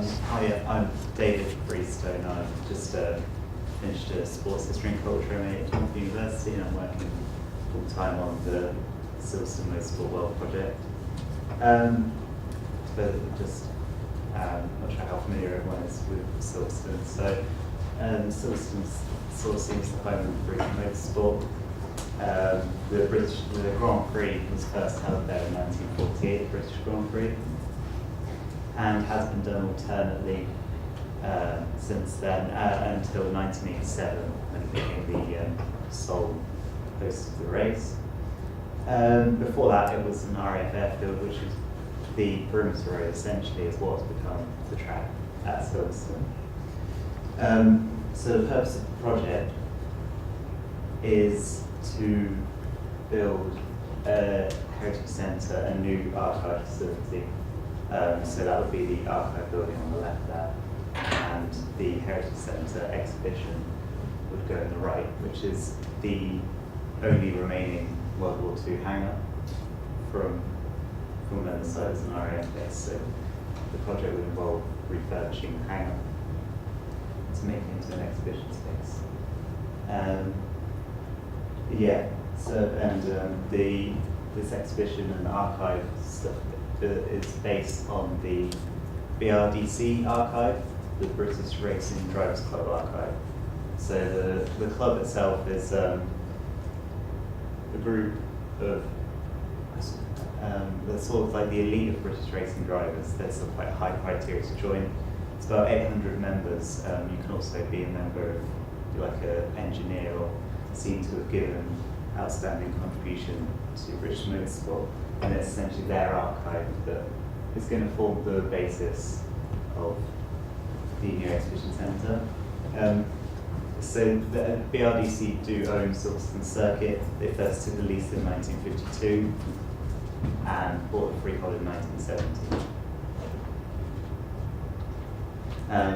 Hi, I'm David Freestone. I've just finished a sports history and culture MA at Cambridge University, and I'm working full time on the Silverstone Motorsport World project. But just not sure how familiar everyone is with Silverstone. So Silverstone sort of seems the home of British motorsport. The Grand Prix was first held there in 1948, the British Grand Prix, and has been done alternately since then until 1987, when it became the sole host of the race. Before that, it was an RAF airfield, which is the perimeter road, essentially, is what's become the track at Silverstone. So the purpose of the project is to build a heritage centre, a new archive facility. So that would be the archive building on the left there, and the heritage centre exhibition would go on the right, which is the only remaining World War II hangar from when the site was an RAF base. So the project would involve refurbishing the hangar to make it into an exhibition space. This exhibition and archive stuff is based on the BRDC archive, the British Racing Drivers Club archive. So the club itself is a group of that's sort of like the elite of British racing drivers. There's some quite high criteria to join. It's about 800 members. You can also be a member of, like, an engineer or seem to have given outstanding contribution to British motorsport, and it's essentially their archive that is going to form the basis of the new exhibition centre. So the BRDC do own Silverstone Circuit. They first took the lease in 1952 and bought the freehold in 1970.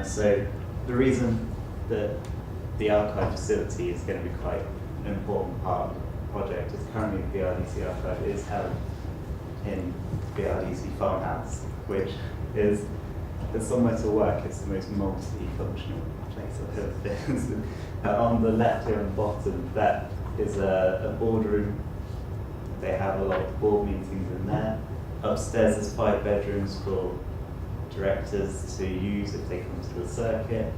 So the reason that the archive facility is going to be quite an important part of the project is currently the BRDC archive is held in BRDC farmhouse, which is somewhere to work. It's the most multi-functional place I've ever been. On the left here on the bottom, that is a boardroom. They have a lot of board meetings in there. Upstairs there's 5 bedrooms for directors to use if they come to the circuit.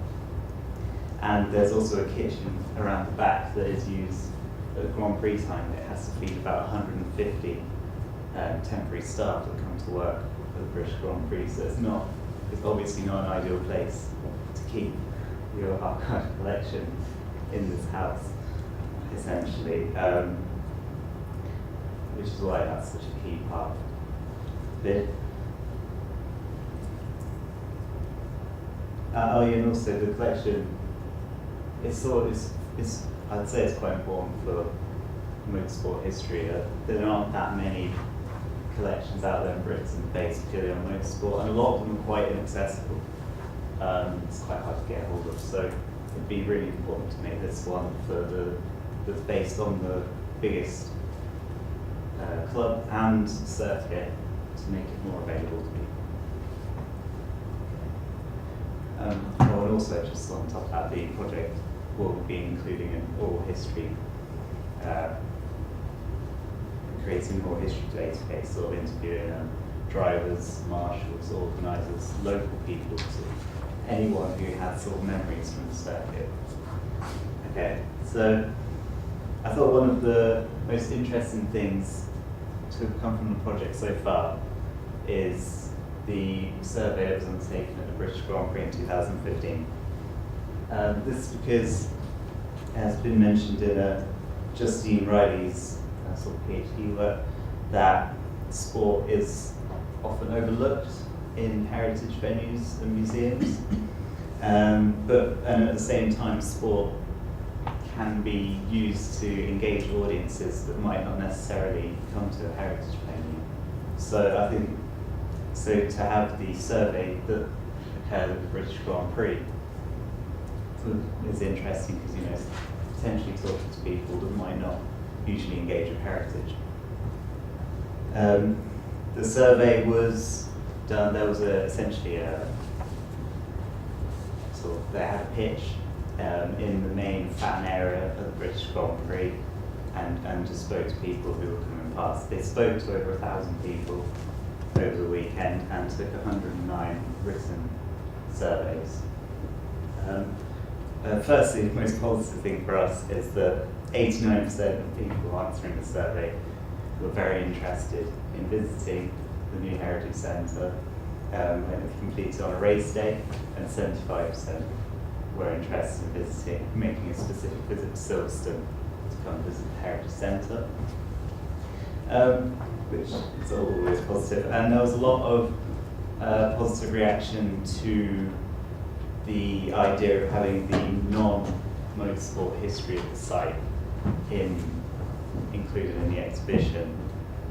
And there's also a kitchen around the back that is used at Grand Prix time. It has to feed about 150 temporary staff that come to work for the British Grand Prix. So it's obviously not an ideal place to keep your archive collection in this house, essentially, which is why that's such a key part of it. And also the collection, I'd say it's quite important for motorsport history. There aren't that many collections out there in Britain based purely on motorsport, and a lot of them are quite inaccessible. It's quite hard to get hold of, so it'd be really important to make this one that's based on the biggest club and circuit to make it more available to people. And also, just on top of that, the project will be including an oral history, creating an oral history database, sort of interviewing drivers, marshals, organisers, local people, anyone who has sort of memories from the circuit. Okay, so I thought one of the most interesting things to have come from the project so far is the survey that was undertaken at the British Grand Prix in 2015. This is because, as has been mentioned in Justine Riley's sort of PhD work, that sport is often overlooked in heritage venues and museums, and at the same time, sport can be used to engage audiences that might not necessarily come to a heritage venue. So I think to have the survey that occurred at the British Grand Prix is interesting because it's potentially talking to people that might not usually engage with heritage. The survey was done. There was essentially a they had a pitch in the main fan area of the British Grand Prix, and just spoke to people who were coming past. They spoke to over 1,000 people over the weekend and took 109 written surveys. Firstly, the most positive thing for us is that 89% of people answering the survey were very interested in visiting the new Heritage Centre when it was completed on a race day, and 75% were interested in visiting, making a specific visit to Silverstone to come visit the Heritage Centre, which is always positive. And there was a lot of positive reaction to the idea of having the non-motorsport history of the site included in the exhibition.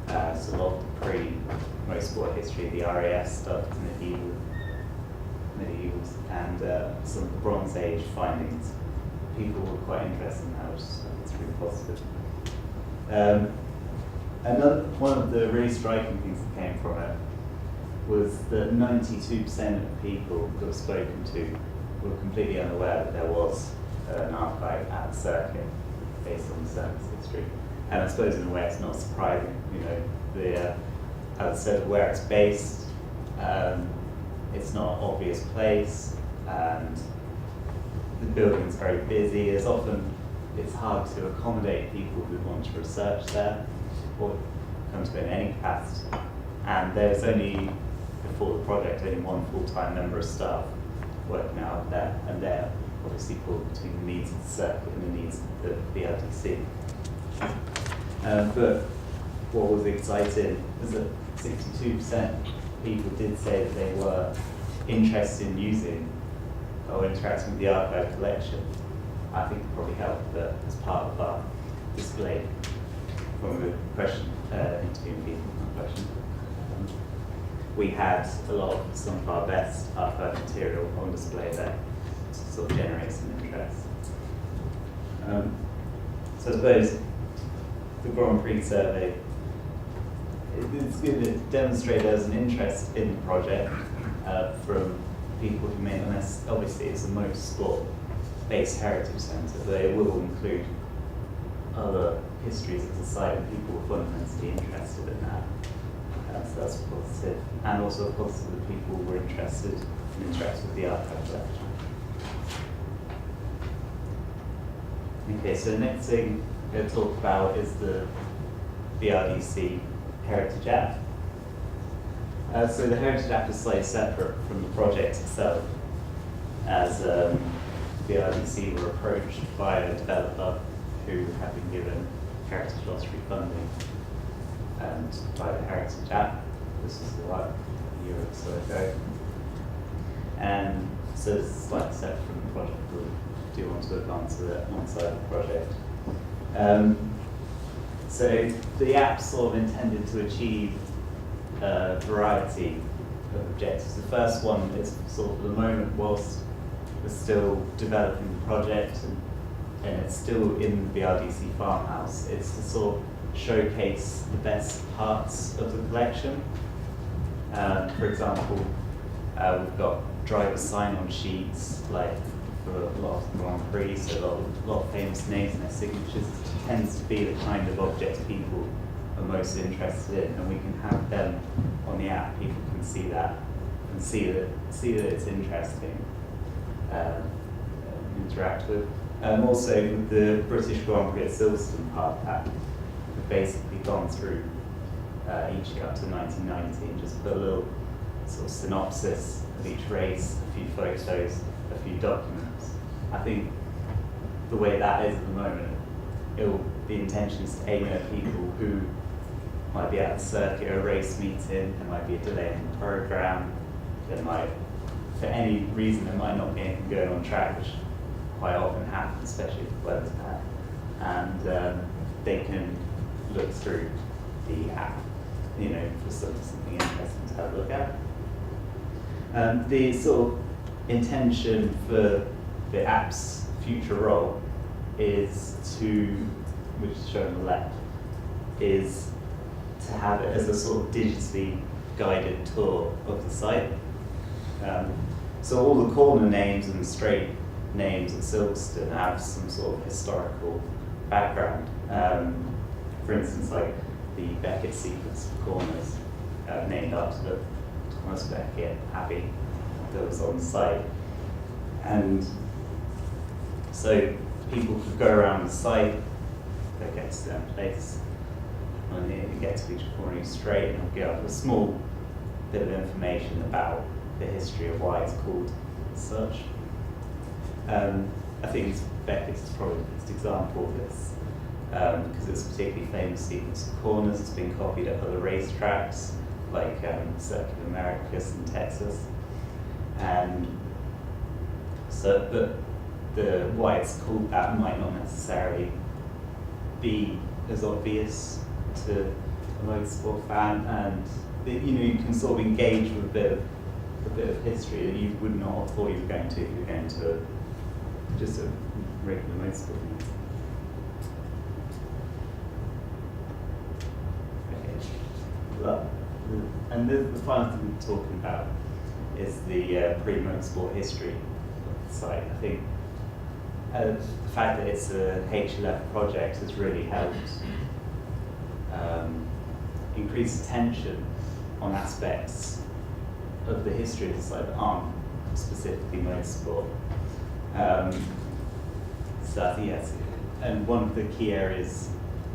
So a lot of the pre-motorsport history, the RAF stuff, medievals, and some of the Bronze Age findings. People were quite interested in that, which is really positive. One of the really striking things that came from it was that 92% of people that were spoken to were completely unaware that there was an archive at the circuit based on the circuit's history. And I suppose in a way it's not surprising, as I said, where it's based, it's not an obvious place, and the building's very busy. It's hard to accommodate people who want to research there or come to it in any capacity. And there's only, before the project, only one full-time member of staff working out there, and they're obviously pulled between the needs of the circuit and the needs of the LDC. But what was exciting was that 62% of people did say that they were interested in using or interacting with the archive collection. I think it probably helped that as part of our display when we were interviewing people, we had some of our best archive material on display there to sort of generate some interest. So I suppose the Grand Prix survey, it's good to demonstrate there's an interest in the project from people who may not necessarily, obviously it's a motorsport-based heritage centre, but it will include other histories of the site, and people were fundamentally interested in that. So that's positive. And also positive that people were interested in interacting with the archive collection. Okay, so the next thing we're going to talk about is the BRDC Heritage App. So the Heritage App is slightly separate from the project itself, as BRDC were approached by a developer who had been given Heritage Lottery funding and by the Heritage App. This was a year or so ago. And so this is slightly separate from the project. We do want to advance it alongside the project. So the app's sort of intended to achieve a variety of objectives. The first one is sort of the moment whilst we're still developing the project and it's still in the BRDC farmhouse, it's to sort of showcase the best parts of the collection. For example, we've got driver sign-on sheets, like for a lot of Grand Prix, so a lot of famous names and their signatures. It tends to be the kind of objects people are most interested in, and we can have them on the app. People can see that and see that it's interesting, interact with. Also, with the British Grand Prix at Silverstone Park app, we've basically gone through each year up to 1990 and just put a little sort of synopsis of each race, a few photos, a few documents. I think the way that is at the moment, the intention is to aim at people who might be at the circuit or a race meeting, there might be a delay in the program, there might, for any reason, there might not be anything going on track, which quite often happens, especially if the weather's bad. And they can look through the app, for something interesting to have a look at. The sort of intention for the app's future role is which is shown on the left, is to have it as a sort of digitally guided tour of the site. So all the corner names and straight names at Silverstone have some sort of historical background. For instance, like the Beckett sequence of corners named after the Thomas Beckett Abbey that was on site. And so people could go around the site, they get to their place, and you get to each corner straight, and give up a small bit of information about the history of why it's called such. I think Beckett's is probably the best example of this, because it's a particularly famous sequence of corners. It's been copied at other racetracks, like Circuit of Americas in Texas. And so, but why it's called that might not necessarily be as obvious to a motorsport fan, and you can sort of engage with a bit of history that you would not have thought you were going to if you were going to just a regular motorsport meet. Okay. Well, and the final thing we're talking about is the pre-motorsport history of the site. I think the fact that it's a H11 project has really helped increase attention on aspects of the history of the site that aren't specifically motorsport. So I think yes, and one of the key areas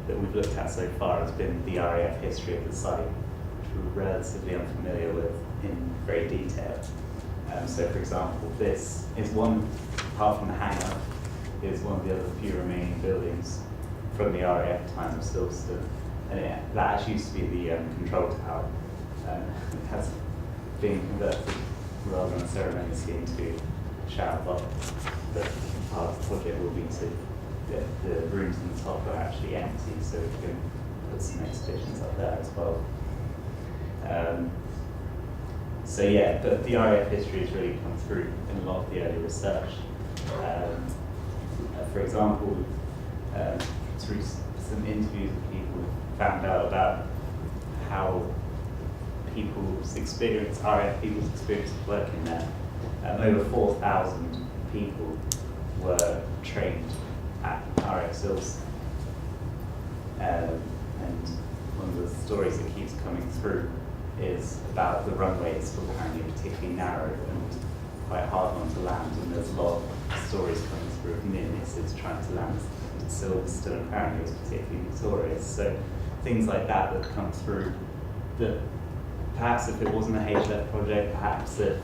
that we've looked at so far has been the RAF history of the site, which we're relatively unfamiliar with in very detail. So for example, this is one, apart from the hangar, is one of the other few remaining buildings from the RAF time of Silverstone. And that actually used to be the control tower. It has been converted rather unceremoniously into a shower block. But part of the project will be to the rooms on the top are actually empty, so we can put some exhibitions up there as well. So yeah, but the RAF history has really come through in a lot of the early research. For example, through some interviews with people, found out about how people's experience, RAF people's experience of working there. Over 4,000 people were trained at RAF Silverstone. And one of the stories that keeps coming through is about the runways were apparently particularly narrow and quite hard one to land, and there's a lot of stories coming through of near misses trying to land at Silverstone. Apparently it was particularly notorious. So things like that that come through, that perhaps if it wasn't a HLF project, perhaps if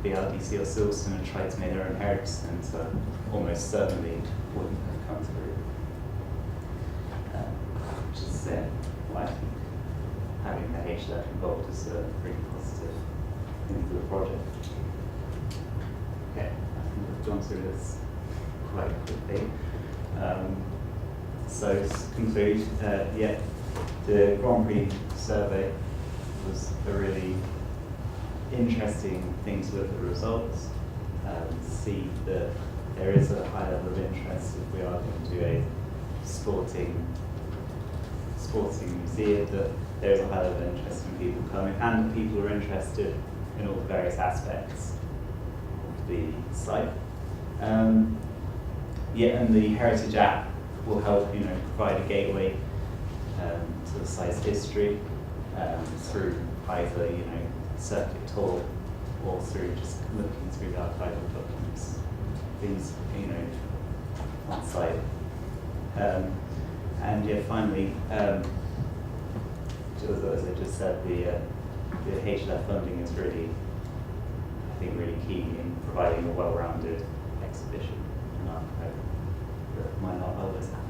the LDC or Silverstone had tried to make their own heritage centre, almost certainly wouldn't have come through. Which is why I think having the HLF involved is a pretty positive thing for the project. Okay, I think we've gone through this quite quickly. So to conclude, yeah, the Grand Prix survey was a really interesting thing to look at the results, see that there is a high level of interest if we are going to do a sporting museum, that there is a high level of interest in people coming, and that people are interested in all the various aspects of the site. Yeah, and the Heritage app will help, provide a gateway to the site's history through either, circuit tour or through just looking through the archival documents, things, on site. And yeah, finally, as I just said, the HLF funding is really, I think, really key in providing a well-rounded exhibition and archive that might not always happen.